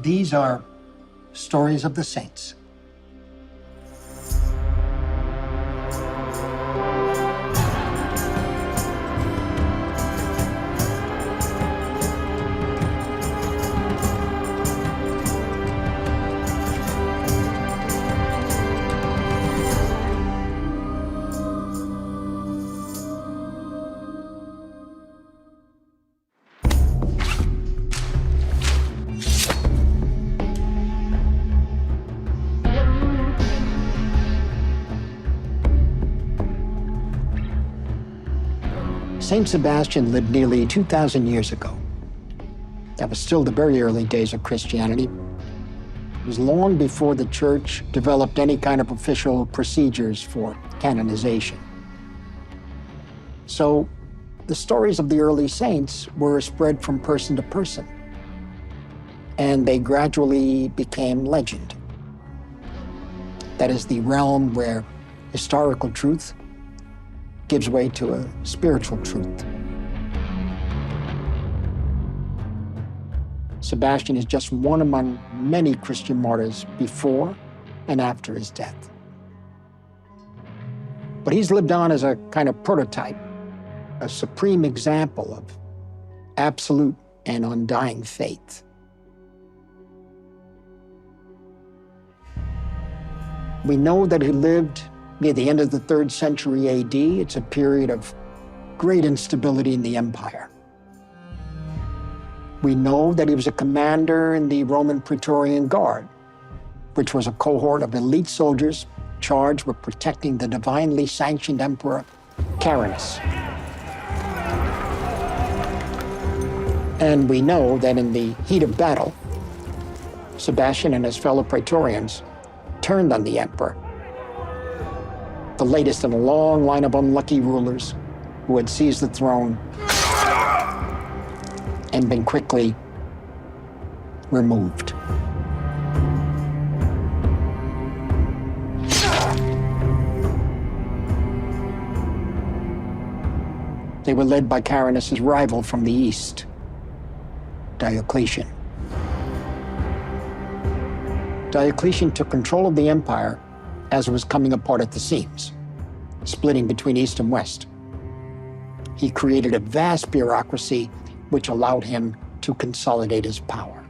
These are stories of the saints. Saint Sebastian lived nearly 2,000 years ago. That was still the very early days of Christianity. It was long before the church developed any kind of official procedures for canonization. So the stories of the early saints were spread from person to person, and they gradually became legend. That is the realm where historical truth gives way to a spiritual truth. Sebastian is just one among many Christian martyrs before and after his death. But he's lived on as a kind of prototype, a supreme example of absolute and undying faith. We know that he lived near the end of the 3rd century AD. It's a period of great instability in the empire. We know that he was a commander in the Roman Praetorian Guard, which was a cohort of elite soldiers charged with protecting the divinely sanctioned emperor, Carinus. And we know that in the heat of battle, Sebastian and his fellow Praetorians turned on the emperor, the latest in a long line of unlucky rulers who had seized the throne and been quickly removed. They were led by Carinus' rival from the east, Diocletian. Diocletian took control of the empire as it was coming apart at the seams, splitting between East and West. He created a vast bureaucracy which allowed him to consolidate his power.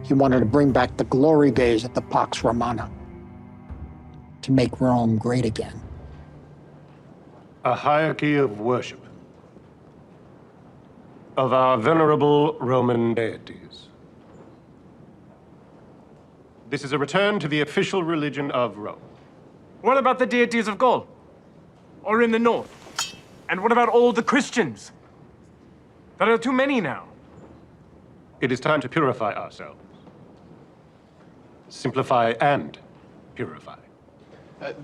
He wanted to bring back the glory days of the Pax Romana, to make Rome great again. A hierarchy of worship of our venerable Roman deities. This is a return to the official religion of Rome. What about the deities of Gaul? Or in the north? And what about all the Christians? There are too many now. It is time to purify ourselves. Simplify and purify.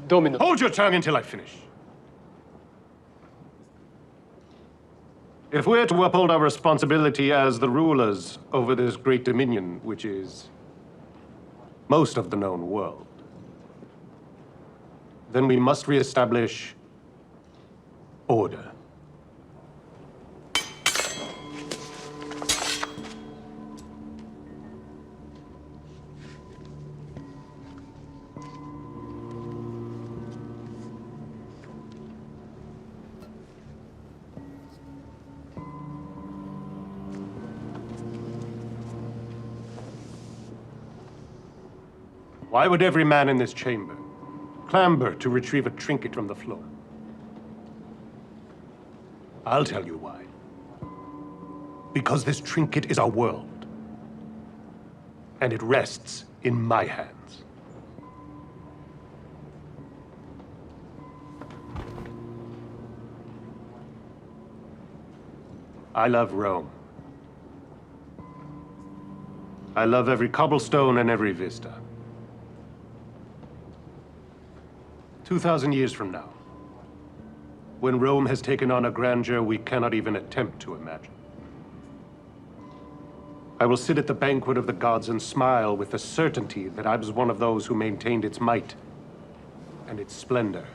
Domino. Hold your tongue until I finish. If we're to uphold our responsibility as the rulers over this great dominion, which is most of the known world, then we must reestablish order. Why would every man in this chamber clamber to retrieve a trinket from the floor? I'll tell you why. Because this trinket is our world, and it rests in my hands. I love Rome. I love every cobblestone and every vista. 2,000 years from now, when Rome has taken on a grandeur we cannot even attempt to imagine, I will sit at the banquet of the gods and smile with the certainty that I was one of those who maintained its might and its splendor.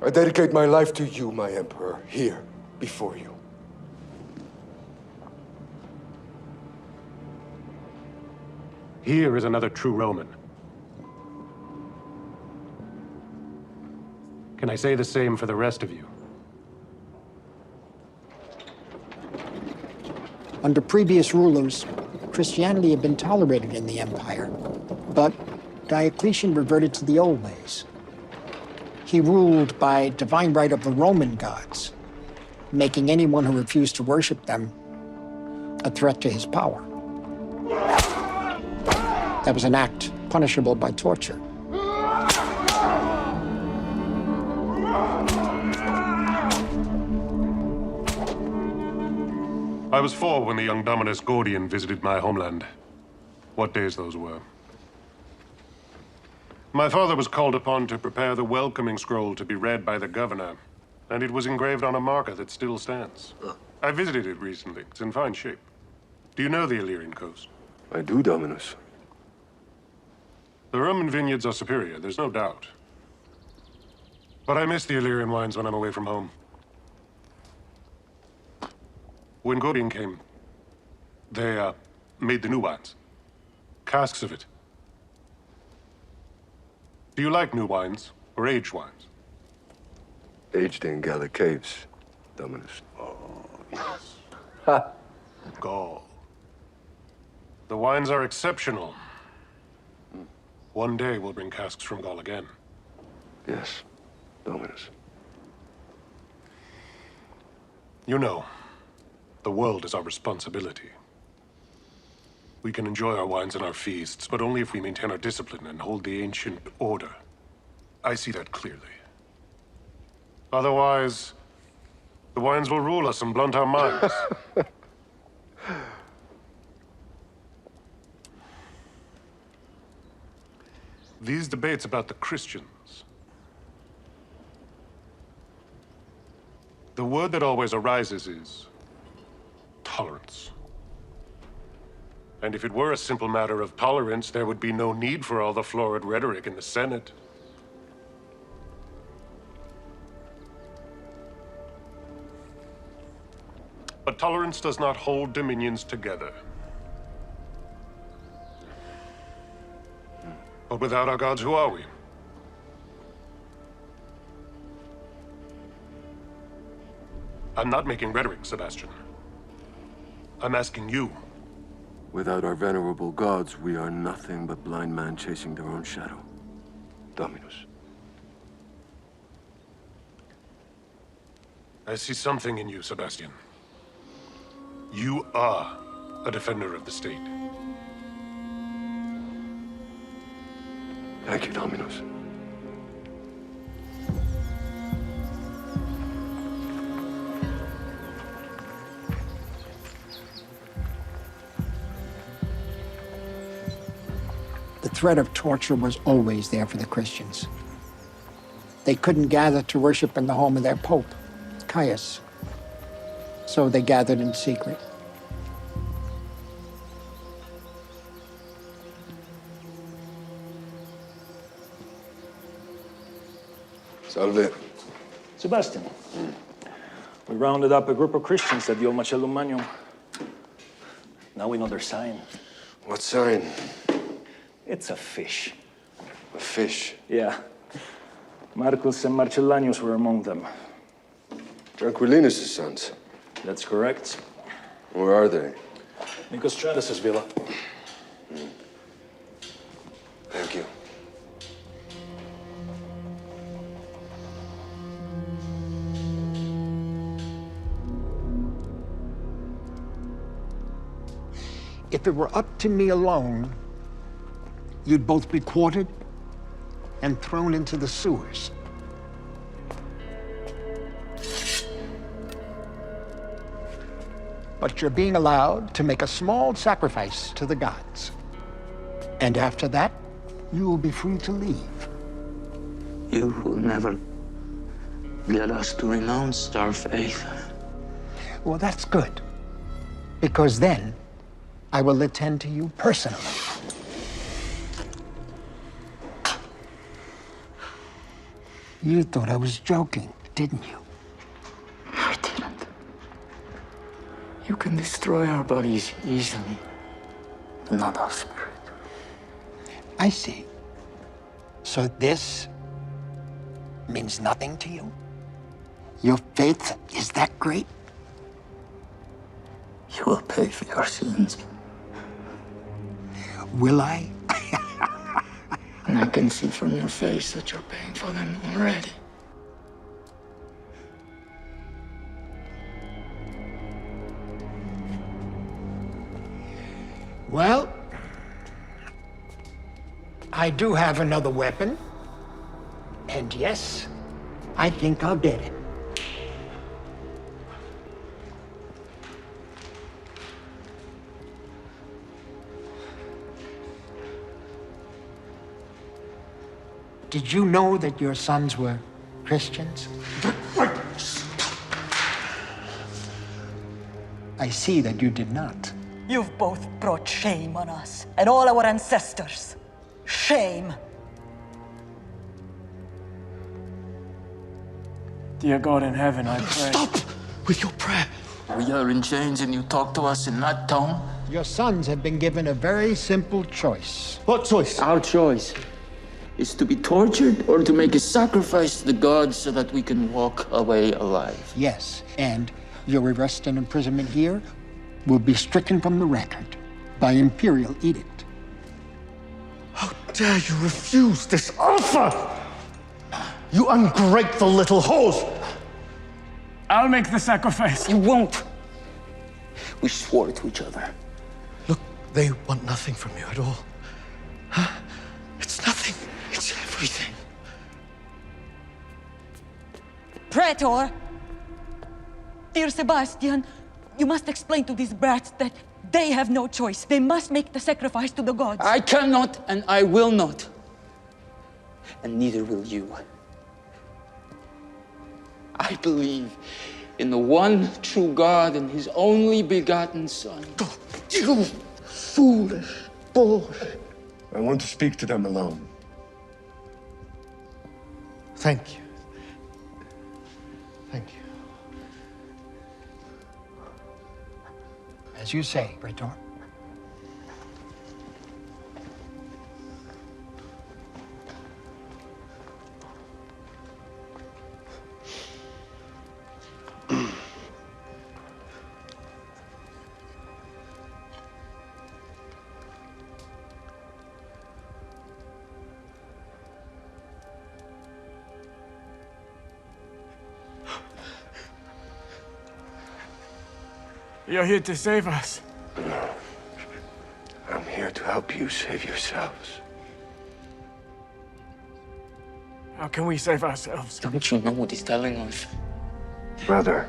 I dedicate my life to you, my emperor, here, before you. Here is another true Roman. Can I say the same for the rest of you? Under previous rulers, Christianity had been tolerated in the empire, but Diocletian reverted to the old ways. He ruled by divine right of the Roman gods, making anyone who refused to worship them a threat to his power. That was an act punishable by torture. I was 4 when the young Dominus Gordian visited my homeland. What days those were. My father was called upon to prepare the welcoming scroll to be read by the governor, and it was engraved on a marker that still stands. I visited it recently. It's in fine shape. Do you know the Illyrian coast? I do, Dominus. The Roman vineyards are superior, there's no doubt. But I miss the Illyrian wines when I'm away from home. When Gordian came, they made the new wines. Casks of it. Do you like new wines or aged wines? Aged in Gallic caves, Dominus. Oh, yes. Gaul. The wines are exceptional. One day we'll bring casks from Gaul again. Yes, Dominus. You know, the world is our responsibility. We can enjoy our wines and our feasts, but only if we maintain our discipline and hold the ancient order. I see that clearly. Otherwise, the wines will rule us and blunt our minds. These debates about the Christians. The word that always arises is tolerance. And if it were a simple matter of tolerance, there would be no need for all the florid rhetoric in the Senate. But tolerance does not hold dominions together. But without our gods, who are we? I'm not making rhetoric, Sebastian. I'm asking you. Without our venerable gods, we are nothing but blind men chasing their own shadow. Dominus. I see something in you, Sebastian. You are a defender of the state. Thank you, Dominus. The threat of torture was always there for the Christians. They couldn't gather to worship in the home of their Pope, Caius. So they gathered in secret. Salve. Sebastian, we rounded up a group of Christians at the old Macellum Magnum. Now we know their sign. What sign? It's a fish. A fish. Yeah. Marcus and Marcellanus were among them. Tranquillinus' sons. That's correct. Where are they? Nicostratus' villa. Thank you. If it were up to me alone, you'd both be quartered and thrown into the sewers. But you're being allowed to make a small sacrifice to the gods. And after that, you will be free to leave. You will never get us to renounce our faith. Well, that's good, because then I will attend to you personally. You thought I was joking, didn't you? I didn't. You can destroy our bodies easily, but not our spirit. I see. So this means nothing to you? Your faith is that great? You will pay for your sins. Will I? And I can see from your face that you're paying for them already. Well, I do have another weapon. And yes, I think I'll get it. Did you know that your sons were Christians? I see that you did not. You've both brought shame on us and all our ancestors. Shame. Dear God in heaven, I pray. Stop with your prayer. We are in chains and you talk to us in that tone? Your sons have been given a very simple choice. What choice? Our choice is to be tortured or to make a sacrifice to the gods so that we can walk away alive. Yes, and your arrest and imprisonment here will be stricken from the record by imperial edict. How dare you refuse this offer? You ungrateful little whores! I'll make the sacrifice. You won't. We swore to each other. Look, they want nothing from you at all. Huh? It's nothing. It's everything. Praetor! Dear Sebastian, you must explain to these brats that they have no choice. They must make the sacrifice to the gods. I cannot and I will not. And neither will you. I believe in the one true God and his only begotten Son. Oh, you foolish boy. I want to speak to them alone. Thank you. Thank you. As you say, Praetor. You're here to save us. I'm here to help you save yourselves. How can we save ourselves? Don't you know what he's telling us? Brother,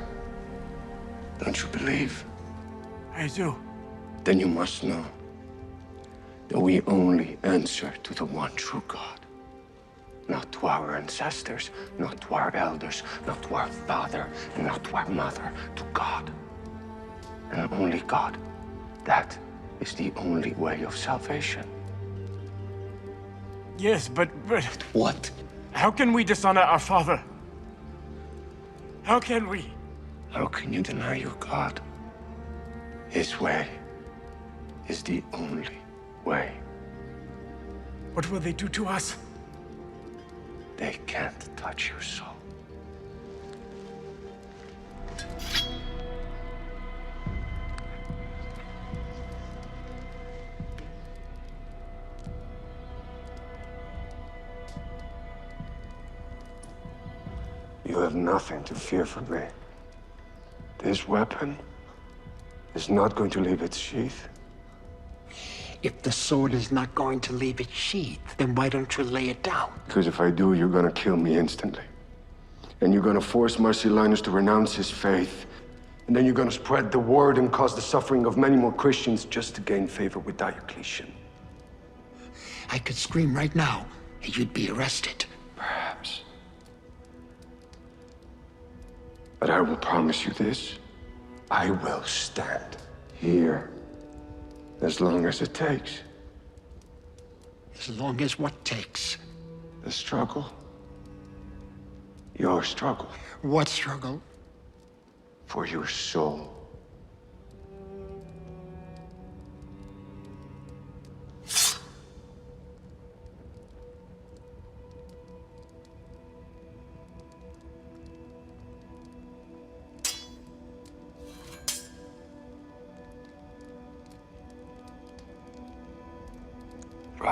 don't you believe? I do. Then you must know that we only answer to the one true God. Not to our ancestors, not to our elders, not to our father, and not to our mother, to God. And only God. That is the only way of salvation. Yes, but What? how can we dishonor our father? How can we? How can you deny your God? His way is the only way. What will they do to us? They can't touch your soul. You have nothing to fear from me. This weapon is not going to leave its sheath. If the sword is not going to leave its sheath, then why don't you lay it down? Because if I do, you're gonna kill me instantly. And you're gonna force Marcellinus to renounce his faith. And then you're gonna spread the word and cause the suffering of many more Christians just to gain favor with Diocletian. I could scream right now, and you'd be arrested. Perhaps. But I will promise you this. I will stand here as long as it takes. As long as what takes? The struggle. Your struggle. What struggle? For your soul.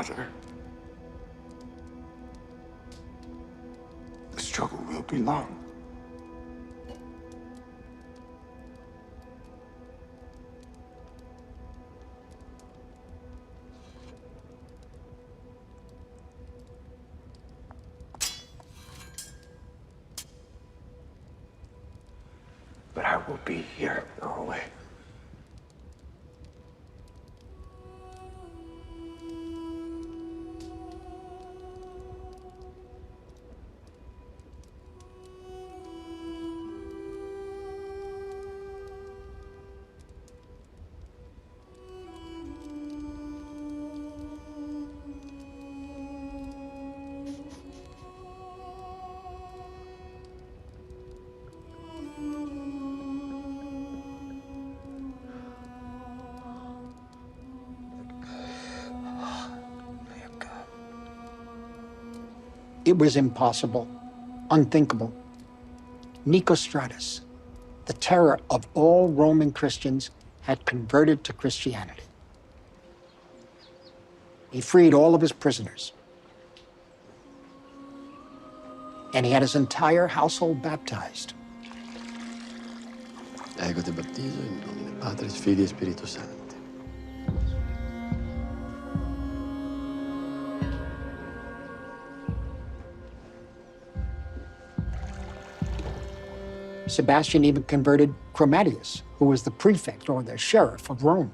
Father, the struggle will be long. But I will be here, Norway. It was impossible, unthinkable. Nicostratus, the terror of all Roman Christians, had converted to Christianity. He freed all of his prisoners. And he had his entire household baptized. Ego te baptizo in nomine Patris, Filii e Spiritus Sancti. Sebastian even converted Chromatius, who was the prefect or the sheriff of Rome.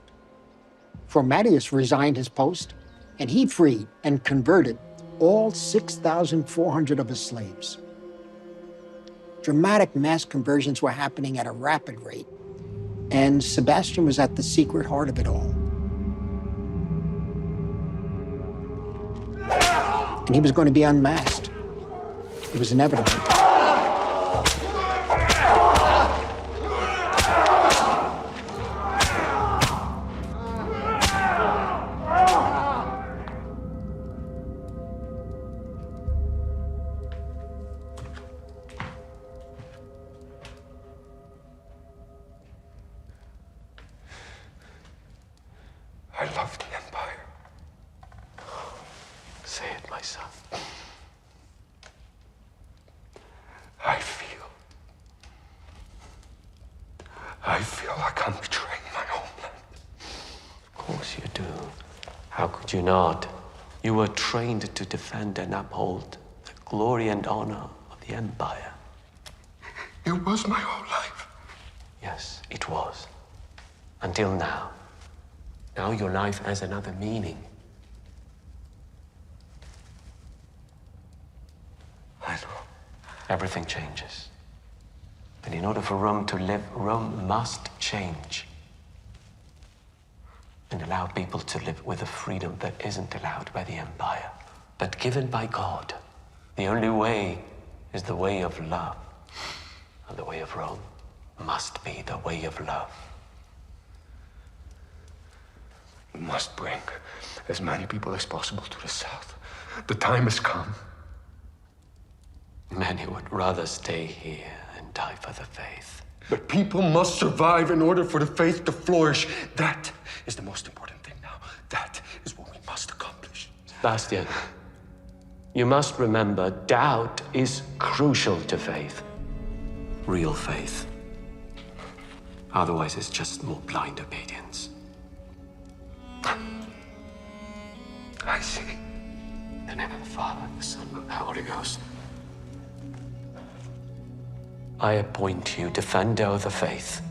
Chromatius resigned his post, and he freed and converted all 6,400 of his slaves. Dramatic mass conversions were happening at a rapid rate, and Sebastian was at the secret heart of it all. And he was going to be unmasked. It was inevitable. I love the Empire. Say it, my son. I feel like I'm betraying my homeland. Of course you do. How could you not? You were trained to defend and uphold the glory and honor of the Empire. It was my whole life. Yes, it was. Until now. Now your life has another meaning. I know. Everything changes. And in order for Rome to live, Rome must change. And allow people to live with a freedom that isn't allowed by the Empire, but given by God. The only way is the way of love. And the way of Rome must be the way of love. We must bring as many people as possible to the south. The time has come. Many would rather stay here and die for the faith. But people must survive in order for the faith to flourish. That is the most important thing now. That is what we must accomplish. Sebastian, you must remember, doubt is crucial to faith. Real faith. Otherwise, it's just more blind obedience. I see. In the name of the Father, the Son, and the Holy Ghost. I appoint you defender of the faith.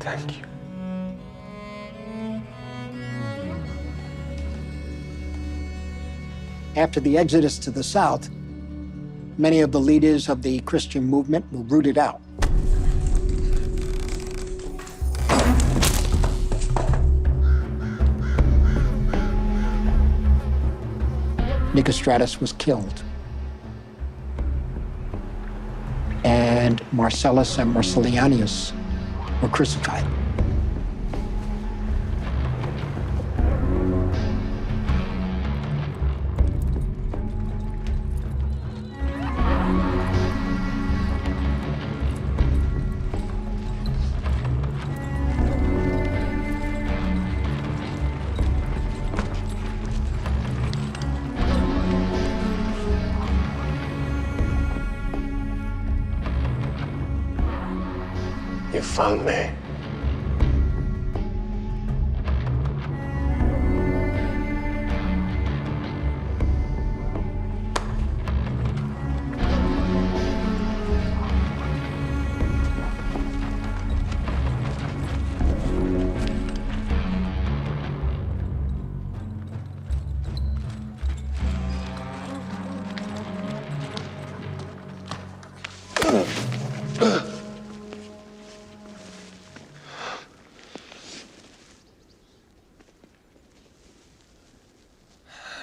Thank you. After the exodus to the south, many of the leaders of the Christian movement were rooted out. Nicostratus was killed. And Marcellus and Marcellianus were crucified. found me.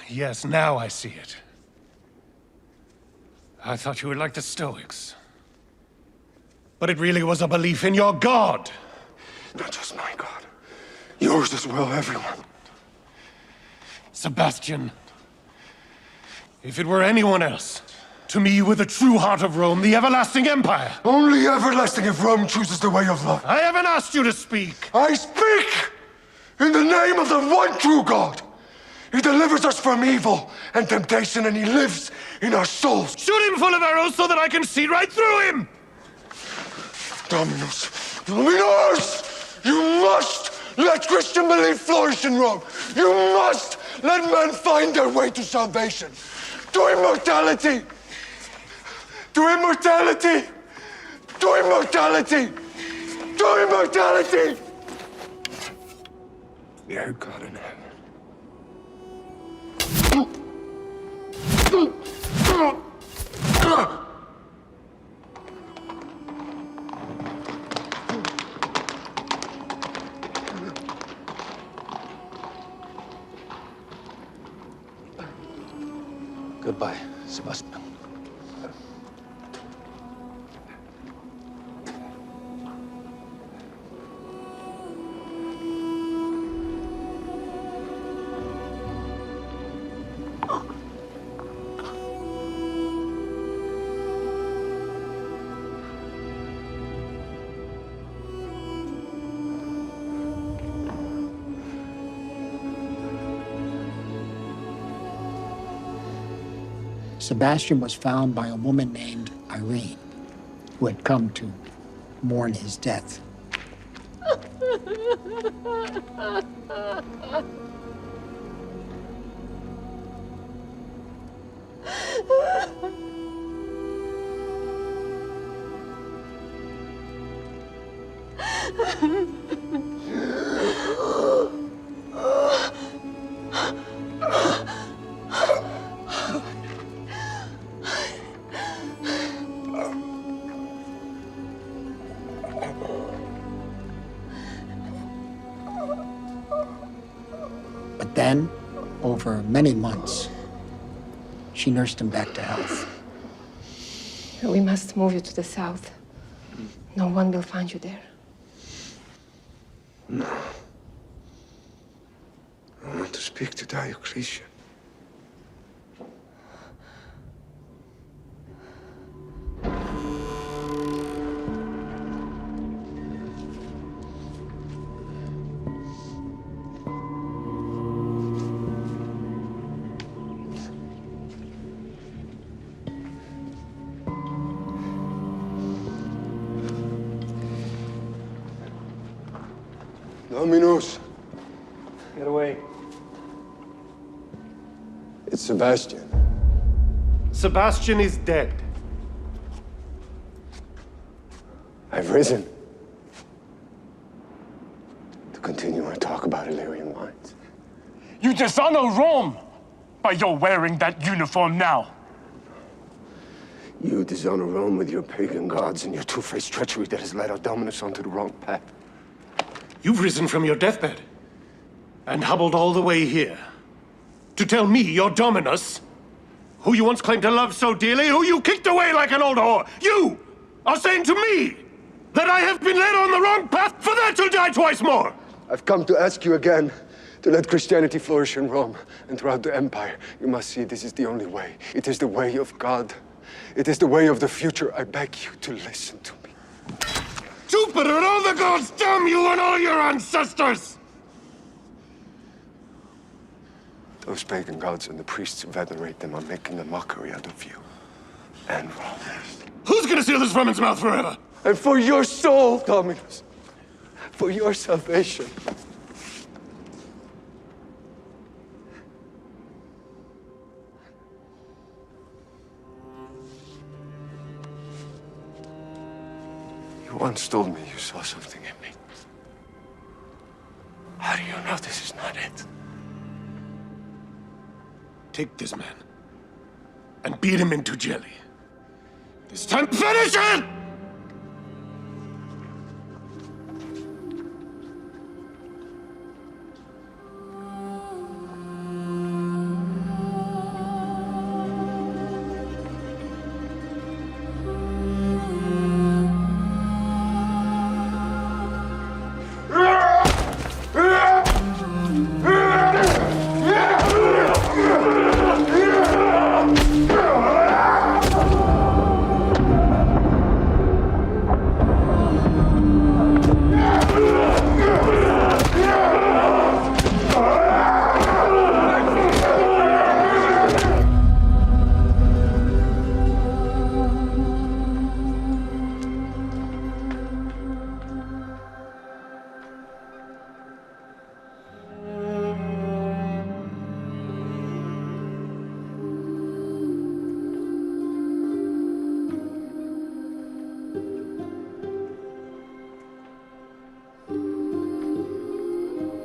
Yes, now I see it. I thought you were like the Stoics. But it really was a belief in your God. Not just my God. Yours as well, everyone. Sebastian, if it were anyone else, to me with the true heart of Rome, the everlasting empire. Only everlasting if Rome chooses the way of love. I haven't asked you to speak. I speak in the name of the one true God. He delivers us from evil and temptation, and he lives in our souls. Shoot him full of arrows so that I can see right through him! Dominus! Dominus! You must let Christian belief flourish in Rome. You must let men find their way to salvation. To immortality! To immortality! To immortality! To immortality! Dear God in heaven. Goodbye, Sebastião. Sebastian was found by a woman named Irene, who had come to mourn his death. But then, over many months, she nursed him back to health. We must move you to the south. No one will find you there. No. I want to speak to Diocletian. Dominus. Get away. It's Sebastian. Sebastian is dead. I've risen to continue our talk about Illyrian wines. You dishonor Rome by your wearing that uniform now. You dishonor Rome with your pagan gods and your two-faced treachery that has led our Dominus onto the wrong path. You've risen from your deathbed and hobbled all the way here to tell me, your Dominus, who you once claimed to love so dearly, who you kicked away like an old whore, you are saying to me that I have been led on the wrong path, for that you'll die twice more! I've come to ask you again to let Christianity flourish in Rome and throughout the empire. You must see this is the only way. It is the way of God. It is the way of the future. I beg you to listen to me. Jupiter and all the gods damn you and all your ancestors! Those pagan gods and the priests who venerate them are making a mockery out of you and Rome. Who's gonna seal this vermin's mouth forever? and for your soul, Dominus, for your salvation. You once told me you saw something in me. How do you know this is not it? Take this man and beat him into jelly. This time, finish him!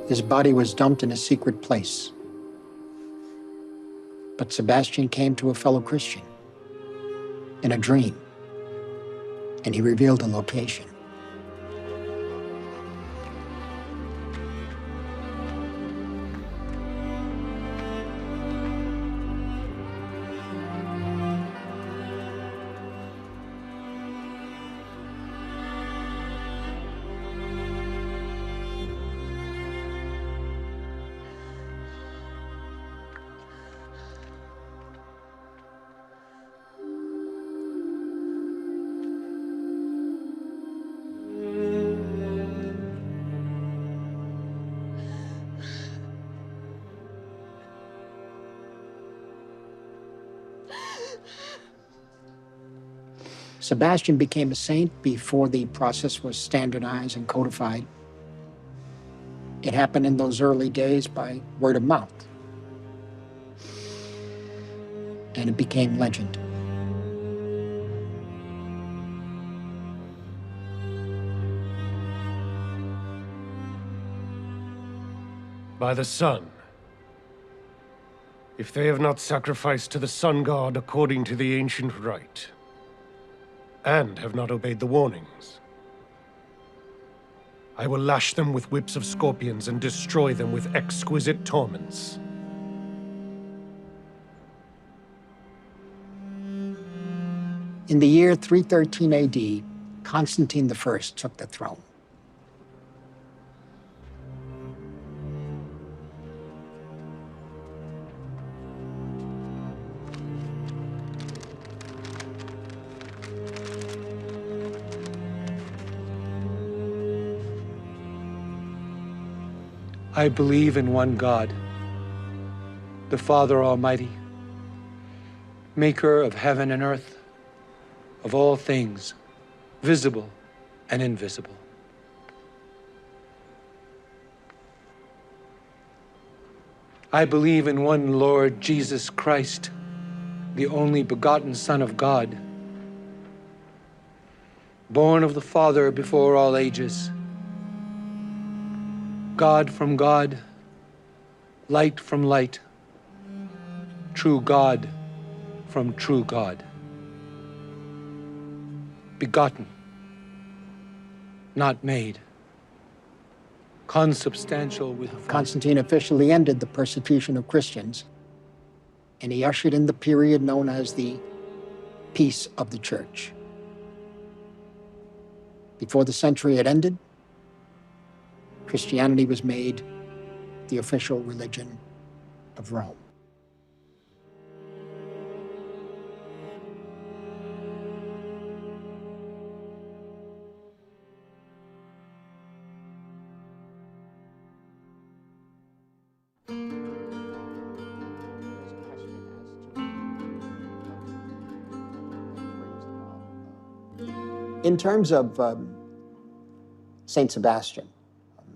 His body was dumped in a secret place. But Sebastian came to a fellow Christian in a dream, and he revealed the location. Sebastian became a saint before the process was standardized and codified. It happened in those early days by word of mouth. And it became legend. By the sun. If they have not sacrificed to the sun god according to the ancient rite, and have not obeyed the warnings, I will lash them with whips of scorpions and destroy them with exquisite torments. In the year 313 AD, Constantine I took the throne. I believe in one God, the Father Almighty, maker of heaven and earth, of all things, visible and invisible. I believe in one Lord Jesus Christ, the only begotten Son of God, born of the Father before all ages, God from God, light from light, true God from true God. Begotten, not made. Consubstantial with the Father. Constantine officially ended the persecution of Christians, and he ushered in the period known as the Peace of the Church. Before the century had ended, Christianity was made the official religion of Rome. In terms of Saint Sebastian,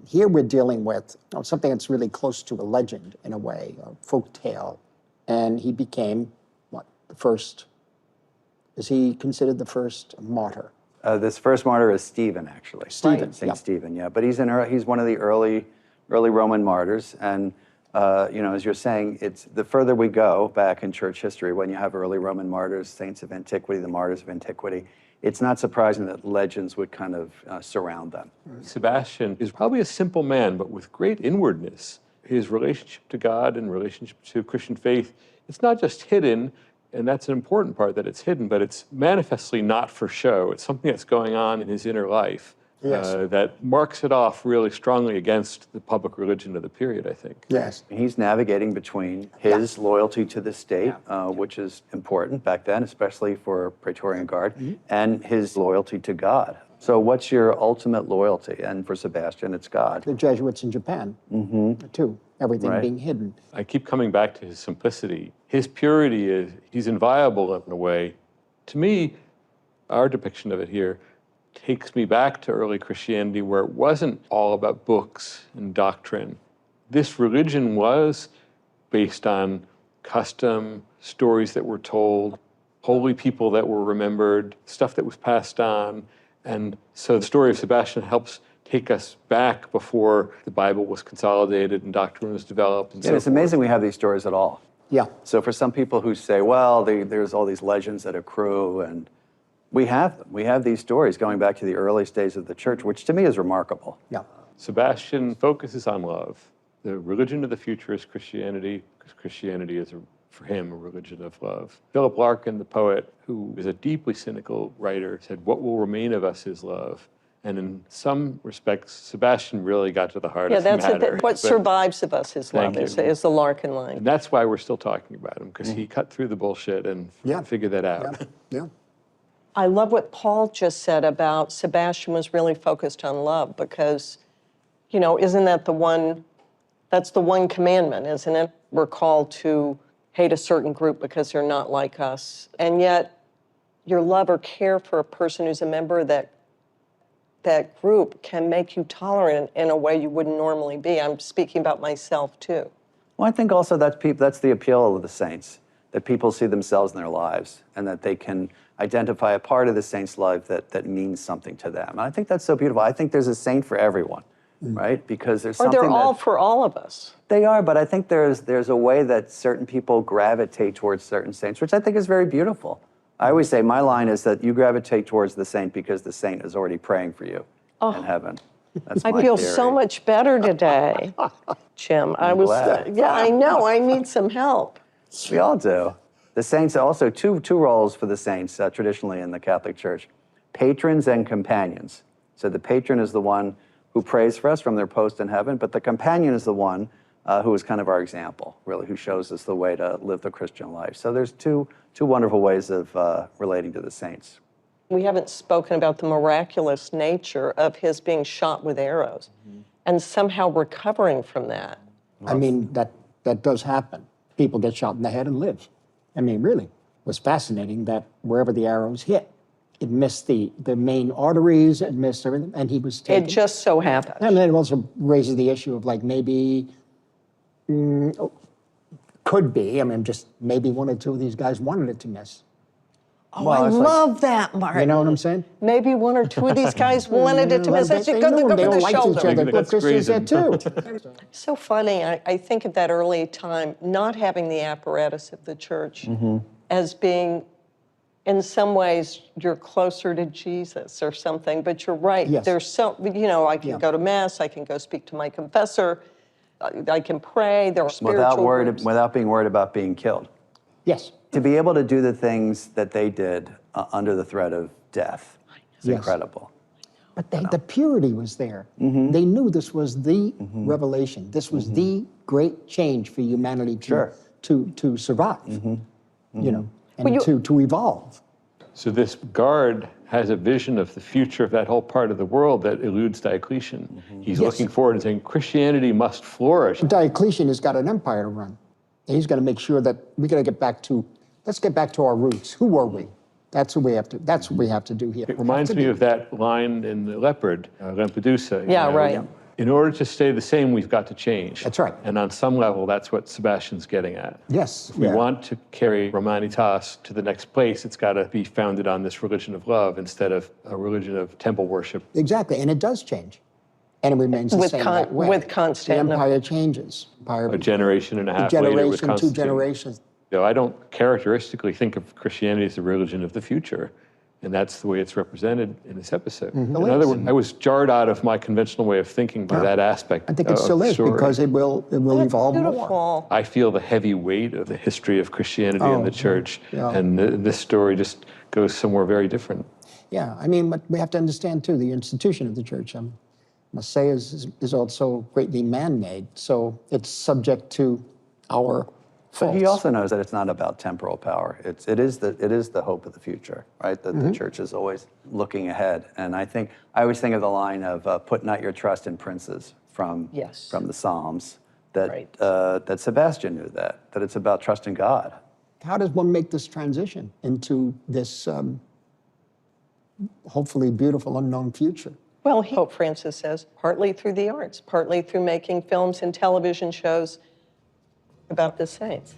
here we're dealing with something that's really close to a legend in a way, a folk tale. And he became, what, the first, is he considered the first martyr? This first martyr is Stephen, actually. Stephen, Saint Stephen, yeah. But he's one of the early Roman martyrs. And you know, as you're saying, it's the further we go back in church history, when you have early Roman martyrs, saints of antiquity, the martyrs of antiquity, it's not surprising that legends would kind of surround them. Sebastian is probably a simple man, but with great inwardness. His relationship to God and relationship to Christian faith, it's not just hidden, and that's an important part that it's hidden, but it's manifestly not for show. It's something that's going on in his inner life. Yes. That marks it off really strongly against the public religion of the period, I think. Yes. He's navigating between his loyalty to the state, which is important back then, especially for Praetorian Guard, and his loyalty to God. So what's your ultimate loyalty? And for Sebastian, it's God. The Jesuits in Japan, too, everything being hidden. I keep coming back to his simplicity. His purity he's inviolable in a way. To me, our depiction of it here takes me back to early Christianity, where it wasn't all about books and doctrine. This religion was based on custom, stories that were told, holy people that were remembered, stuff that was passed on. And so the story of Sebastian helps take us back before the Bible was consolidated and doctrine was developed. And it's amazing we have these stories at all. Yeah. So for some people who say, well, there's all these legends that accrue, and we have them. We have these stories going back to the earliest days of the church, which to me is remarkable. Yeah. Sebastian focuses on love. The religion of the future is Christianity, because Christianity is, for him, a religion of love. Philip Larkin, the poet, who is a deeply cynical writer, said, "What will remain of us is love." And in some respects, Sebastian really got to the heart of the matter. What survives of us is love, is the Larkin line. And that's why we're still talking about him, because he cut through the bullshit and figured that out. Yeah. I love what Paul just said about Sebastian was really focused on love, because, you know, isn't that that's the one commandment, isn't it? We're called to hate a certain group because they're not like us. And yet, your love or care for a person who's a member of that group can make you tolerant in a way you wouldn't normally be. I'm speaking about myself, too. Well, I think also that's the appeal of the saints, that people see themselves in their lives and that they can identify a part of the saint's life that means something to them. And I think that's so beautiful. I think there's a saint for everyone, right? Because there's something they're all for all of us. They are, but I think there's a way that certain people gravitate towards certain saints, which I think is very beautiful. I always say my line is that you gravitate towards the saint because the saint is already praying for you in heaven. That's I feel so much better today, Jim. I was I know. I need some help. We all do. The saints also, two roles for the saints traditionally in the Catholic Church: patrons and companions. So the patron is the one who prays for us from their post in heaven, but the companion is the one who is kind of our example, really, who shows us the way to live the Christian life. So there's two wonderful ways of relating to the saints. We haven't spoken about the miraculous nature of his being shot with arrows and somehow recovering from that. I mean, that does happen. People get shot in the head and live. I mean, really, it was fascinating that wherever the arrows hit, it missed the main arteries, it missed everything, and he was taken. It just so happened. And then it also raises the issue of, like, maybe, could be, I mean, just maybe one or two of these guys wanted it to miss. Oh, well, I love that, Martin. You know what I'm saying? Maybe one or two of these guys wanted it to miss. They should go for the shoulder. But Christians said too. So funny. I think at that early time, not having the apparatus of the church as being, in some ways, you're closer to Jesus or something. But you're right. Yes. There's so, you know, I can go to Mass, I can go speak to my confessor, I can pray. There are spiritual without being worried about being killed. Yes. To be able to do the things that they did under the threat of death is incredible. But the purity was there. They knew this was the revelation. This was the great change for humanity to survive, you know, and to evolve. So this guard has a vision of the future of that whole part of the world that eludes Diocletian. He's looking forward and saying, Christianity must flourish. Diocletian has got an empire to run. And he's got to make sure that we got to get back to, let's get back to our roots. Who were we? That's what we have to. That's what we have to do here. It reminds me of that line in The Leopard, Lampedusa. Yeah, right. In order to stay the same, we've got to change. That's right. And on some level, that's what Sebastian's getting at. Yes. If we want to carry Romanitas to the next place, it's got to be founded on this religion of love instead of a religion of temple worship. Exactly, and it does change. And it remains the same that way. With constant. The empire changes. A generation and a half later with Generation, 2 Constantine. generations. You know, I don't characteristically think of Christianity as a religion of the future. And that's the way it's represented in this episode. In other words, I was jarred out of my conventional way of thinking by that aspect. I think it still is, because it will evolve more. I feel the heavy weight of the history of Christianity in the church, and this story just goes somewhere very different. Yeah, I mean, but we have to understand too, the institution of the church, I must say, is also greatly man-made, so it's subject to our faults. But he also knows that it's not about temporal power. It is the hope of the future, right? That the church is always looking ahead. And I always think of the line of "Put not your trust in princes" from the Psalms. That Sebastian knew that it's about trusting God. How does one make this transition into this hopefully beautiful unknown future? Well, Pope Francis says, partly through the arts, partly through making films and television shows about the saints.